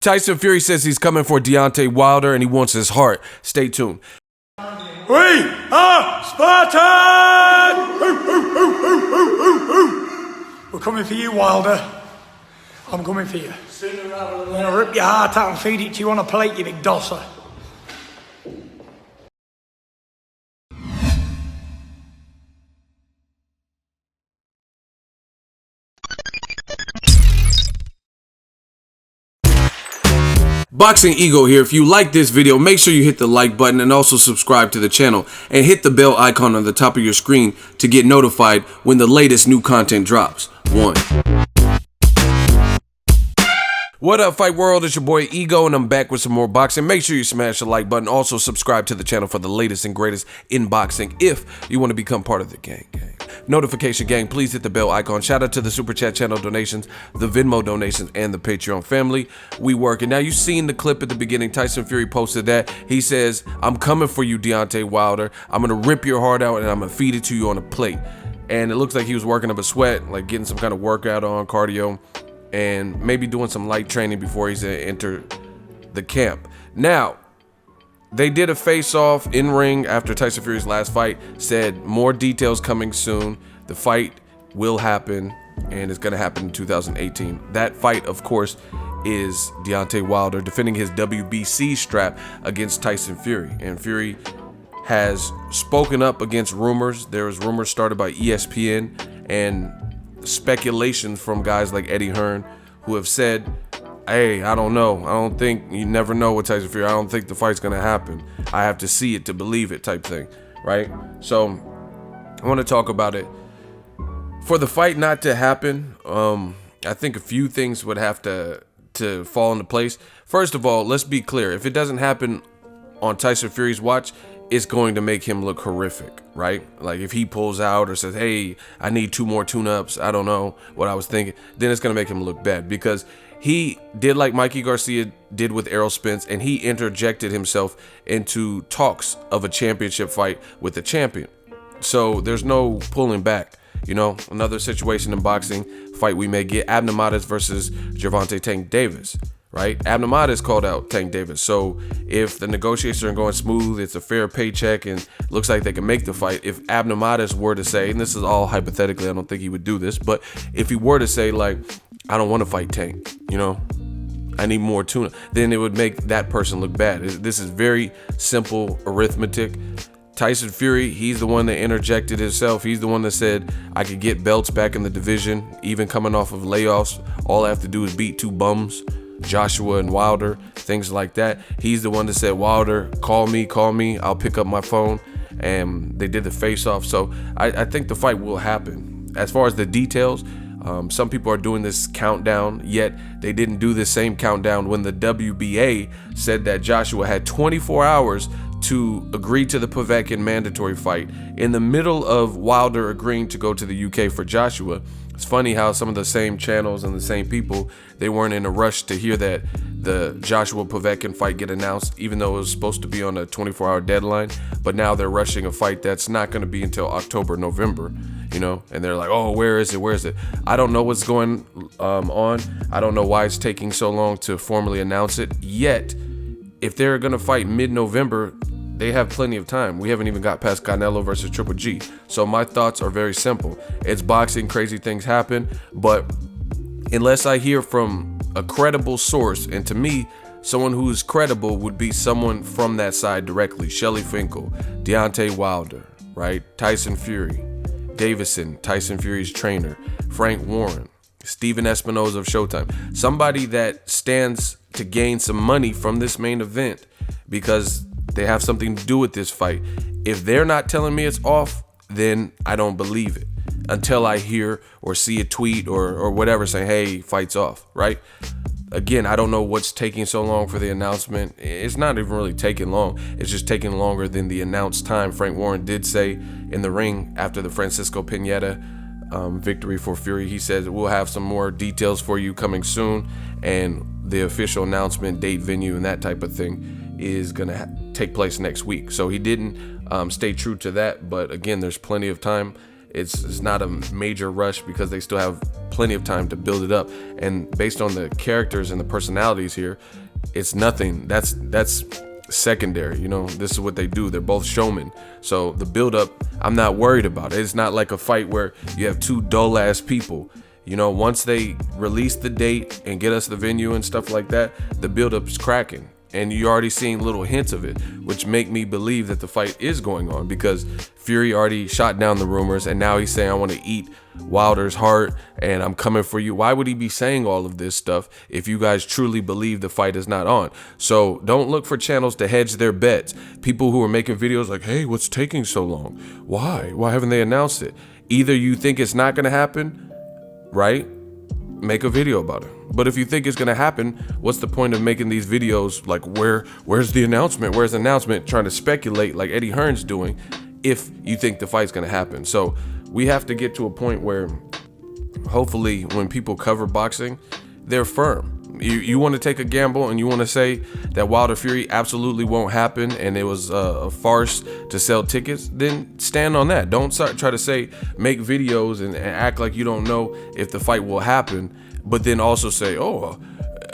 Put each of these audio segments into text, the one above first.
Tyson Fury says he's coming for Deontay Wilder and he wants his heart. Stay tuned. We are Spartan! We're coming for you, Wilder. I'm coming for you. Sooner rather than later. I'm gonna rip your heart out and feed it to you on a plate, you big dosser. Boxing Ego here. If you like this video, make sure you hit the like button and also subscribe to the channel and hit the bell icon on the top of your screen to get notified when the latest new content drops. What up, Fight World? It's your boy Ego and I'm back with some more boxing. Make sure you smash the like button. Also subscribe to the channel for the latest and greatest in boxing if you want to become part of the gang. Notification gang, please hit the bell icon. Shout out to the Super Chat channel donations, the Venmo donations, and the Patreon family. We working. Now, you've seen the clip at the beginning. Tyson Fury posted that. He says, I'm coming for you, Deontay Wilder. I'm going to rip your heart out and I'm going to feed it to you on a plate. And it looks like he was working up a sweat, like getting some kind of workout on, cardio, and maybe doing some light training before he's enter the camp. Now, they did a face-off in ring after Tyson Fury's last fight, said more details coming soon. The fight will happen, and it's going to happen in 2018. That fight, of course, is Deontay Wilder defending his WBC strap against Tyson Fury. And Fury has spoken up against rumors. There was rumors started by ESPN and speculation from guys like Eddie Hearn who have said, hey, I don't know. I don't think, you never know with Tyson Fury. I don't think the fight's gonna happen. I have to see it to believe it type thing, right? So I want to talk about it. For the fight not to happen, I think a few things would have to fall into place. First of all, let's be clear. If it doesn't happen on Tyson Fury's watch, it's going to make him look horrific, right? Like if he pulls out or says, hey, I need 2 more tune-ups, I don't know what I was thinking, then it's going to make him look bad, because he did like Mikey Garcia did with Errol Spence, and he interjected himself into talks of a championship fight with the champion. So there's no pulling back. You know, another situation in boxing fight we may get, Abner Mares versus Gervonta Tank Davis. Right? Abner Mares called out Tank Davis. So if the negotiations are going smooth, it's a fair paycheck, and looks like they can make the fight. If Abner Mares were to say, and this is all hypothetically, I don't think he would do this, but if he were to say, like, I don't want to fight Tank, you know, I need more tuna, then it would make that person look bad. This is very simple arithmetic. Tyson Fury, he's the one that interjected himself. He's the one that said, I could get belts back in the division, even coming off of layoffs. All I have to do is beat 2 bums. Joshua and Wilder, things like that. He's the one that said, Wilder, call me, I'll pick up my phone. And they did the face-off. So I think the fight will happen. As far as the details, some people are doing this countdown, yet they didn't do the same countdown when the WBA said that Joshua had 24 hours to agree to the Povetkin mandatory fight. In the middle of Wilder agreeing to go to the UK for Joshua, it's funny how some of the same channels and the same people, they weren't in a rush to hear that the Joshua Povetkin fight get announced, even though it was supposed to be on a 24-hour deadline. But now they're rushing a fight that's not going to be until October, November, you know, and they're like, oh, where is it? I don't know what's going on. I don't know why it's taking so long to formally announce it. Yet, if they're going to fight mid-November, they have plenty of time. We haven't even got past Canelo versus Triple G. So my thoughts are very simple. It's boxing, crazy things happen, but unless I hear from a credible source, and to me, someone who's credible would be someone from that side directly. Shelly Finkel, Deontay Wilder, right? Tyson Fury, Davison, Tyson Fury's trainer, Frank Warren, Steven Espinoza of Showtime. Somebody that stands to gain some money from this main event because they have something to do with this fight. If they're not telling me it's off, then I don't believe it until I hear or see a tweet or whatever saying, hey, fight's off, right? Again, I don't know what's taking so long for the announcement. It's not even really taking long. It's just taking longer than the announced time. Frank Warren did say in the ring after the Francisco Pineda victory for Fury, he says, we'll have some more details for you coming soon, and the official announcement, date, venue, and that type of thing is gonna take place next week. So he didn't stay true to that, but again, there's plenty of time. It's not a major rush because they still have plenty of time to build it up. And based on the characters and the personalities here, it's nothing. That's secondary. You know, this is what they do. They're both showmen. So the build up, I'm not worried about it. It's not like a fight where you have two dull ass people. You know, once they release the date and get us the venue and stuff like that, the build up is cracking. And you're already seeing little hints of it, which make me believe that the fight is going on, because Fury already shot down the rumors, and now he's saying, I want to eat Wilder's heart and I'm coming for you. Why would he be saying all of this stuff if you guys truly believe the fight is not on? So don't look for channels to hedge their bets. People who are making videos like, hey, what's taking so long? Why haven't they announced it? Either you think it's not going to happen, right? Make a video about it. But if you think it's gonna happen, what's the point of making these videos like, where's the announcement? Where's the announcement? Trying to speculate like Eddie Hearn's doing, if you think the fight's gonna happen. So we have to get to a point where hopefully when people cover boxing, they're firm. You want to take a gamble and you want to say that Wilder Fury absolutely won't happen and it was a farce to sell tickets, then stand on that. Don't try to say, make videos and act like you don't know if the fight will happen, but then also say, oh,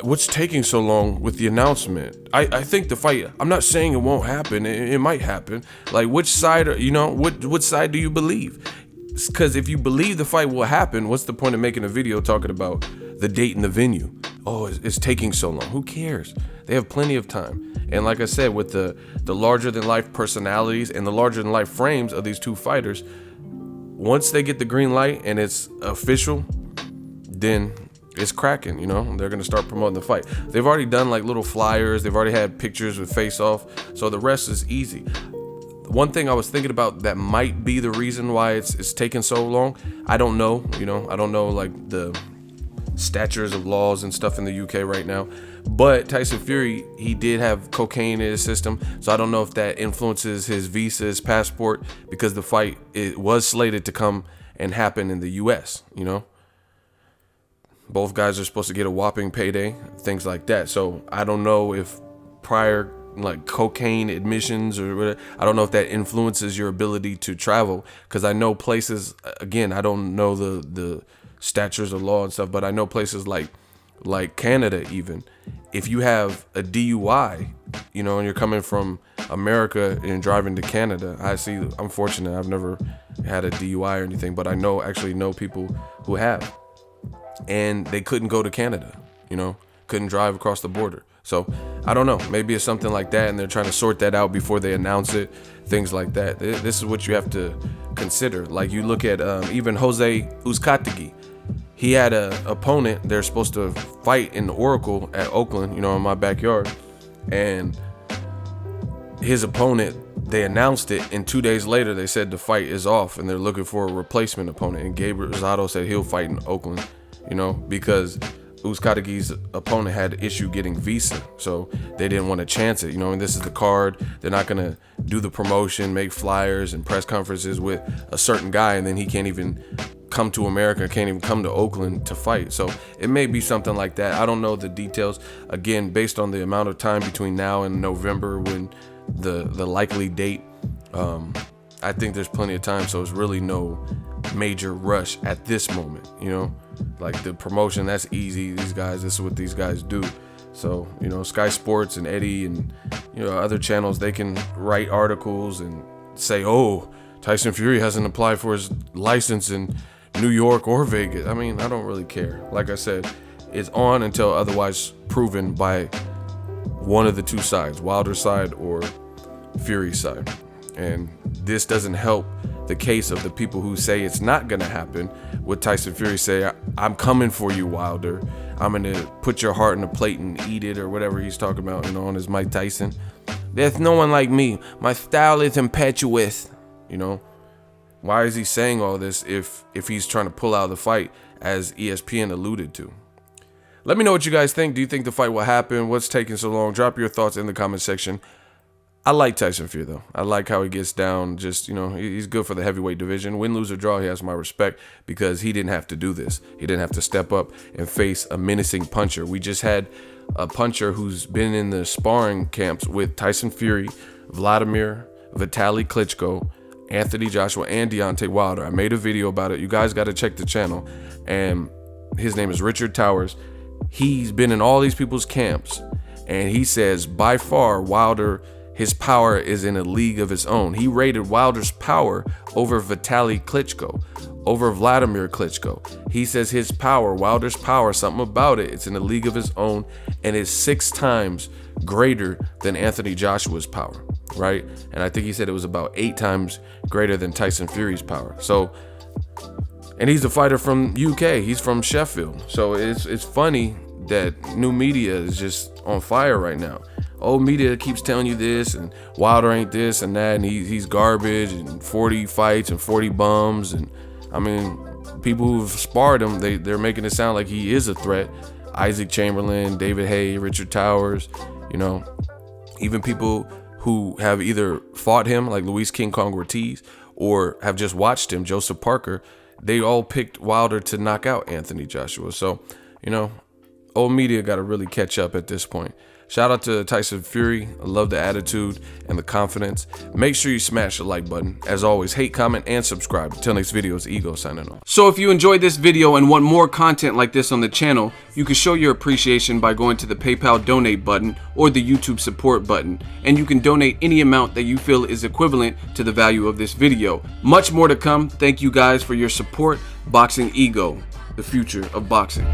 what's taking so long with the announcement? I think the fight, I'm not saying it won't happen. It might happen. Like, which side, what side do you believe? Because if you believe the fight will happen, what's the point of making a video talking about the date and the venue? Oh, it's taking so long. Who cares? They have plenty of time. And like I said, with the larger than life personalities and the larger than life frames of these two fighters, once they get the green light and it's official, then it's cracking, you know? They're gonna start promoting the fight. They've already done like little flyers. They've already had pictures with face off. So the rest is easy. One thing I was thinking about that might be the reason why it's taking so long, I don't know, I don't know like the statures of laws and stuff in the UK right now, but Tyson Fury, he did have cocaine in his system, so I don't know if that influences his visa, his passport, because the fight, it was slated to come and happen in the US, both guys are supposed to get a whopping payday, things like that. So I don't know if prior like cocaine admissions or whatever, I don't know if that influences your ability to travel, because I know places, again, I don't know the statutes of law and stuff, but I know places like Canada, even if you have a DUI, and you're coming from America and driving to Canada. I'm fortunate, I've never had a DUI or anything, but I actually know people who have, and they couldn't go to Canada, couldn't drive across the border. So I don't know, maybe it's something like that and they're trying to sort that out before they announce it, things like that. This is what you have to consider. Like, you look at even Jose Uzcategui. He had a opponent they're supposed to fight in the Oracle at Oakland, in my backyard, and his opponent, they announced it, and 2 days later they said the fight is off and they're looking for a replacement opponent, and Gabriel Rosado said he'll fight in Oakland, because Uzcategui's opponent had an issue getting visa, so they didn't want to chance it, and this is the card. They're not gonna do the promotion, make flyers and press conferences with a certain guy, and then he can't even come to America, can't even come to Oakland to fight. So it may be something like that. I don't know the details. Again, based on the amount of time between now and November when the likely date, I think there's plenty of time, so it's really no major rush at this moment, like the promotion, that's easy. This is what these guys do. So, Sky Sports and Eddie and, other channels, they can write articles and say, oh, Tyson Fury hasn't applied for his license in New York or Vegas. I mean, I don't really care. Like I said, it's on until otherwise proven by one of the two sides, Wilder's side or Fury's side. And this doesn't help the case of the people who say it's not gonna happen, with Tyson Fury say, I'm coming for you, Wilder. I'm gonna put your heart in a plate and eat it, or whatever he's talking about, on his Mike Tyson. There's no one like me. My style is impetuous. Why is he saying all this if he's trying to pull out of the fight, as ESPN alluded to? Let me know what you guys think. Do you think the fight will happen? What's taking so long? Drop your thoughts in the comment section. I like Tyson Fury, though. I like how he gets down. Just, he's good for the heavyweight division. Win, lose, or draw, he has my respect, because he didn't have to do this. He didn't have to step up and face a menacing puncher. We just had a puncher who's been in the sparring camps with Tyson Fury, Vladimir, Vitaly Klitschko, Anthony Joshua, and Deontay Wilder. I made a video about it. You guys got to check the channel. And his name is Richard Towers. He's been in all these people's camps, and he says by far Wilder, his power is in a league of his own. He rated Wilder's power over Vitaly Klitschko, over Vladimir Klitschko. He says his power, Wilder's power, something about it, it's in a league of his own, and is 6 times greater than Anthony Joshua's power, right? And I think he said it was about 8 times greater than Tyson Fury's power. So, and he's a fighter from UK. He's from Sheffield. So it's funny that new media is just on fire right now. Old media keeps telling you this, and Wilder ain't this and that, and he's garbage, and 40 fights and 40 bums. And I mean, people who've sparred him, they're making it sound like he is a threat. Isaac Chamberlain, David Haye, Richard Towers, you know, even people who have either fought him, like Luis King Kong Ortiz, or have just watched him, Joseph Parker, they all picked Wilder to knock out Anthony Joshua. So, you know, old media got to really catch up at this point. Shout out to Tyson Fury. I love the attitude and the confidence. Make sure you smash the like button. As always, hate, comment, and subscribe. Until next video, it's Ego signing off. So if you enjoyed this video and want more content like this on the channel, you can show your appreciation by going to the PayPal donate button or the YouTube support button. And you can donate any amount that you feel is equivalent to the value of this video. Much more to come. Thank you guys for your support. Boxing Ego, the future of boxing.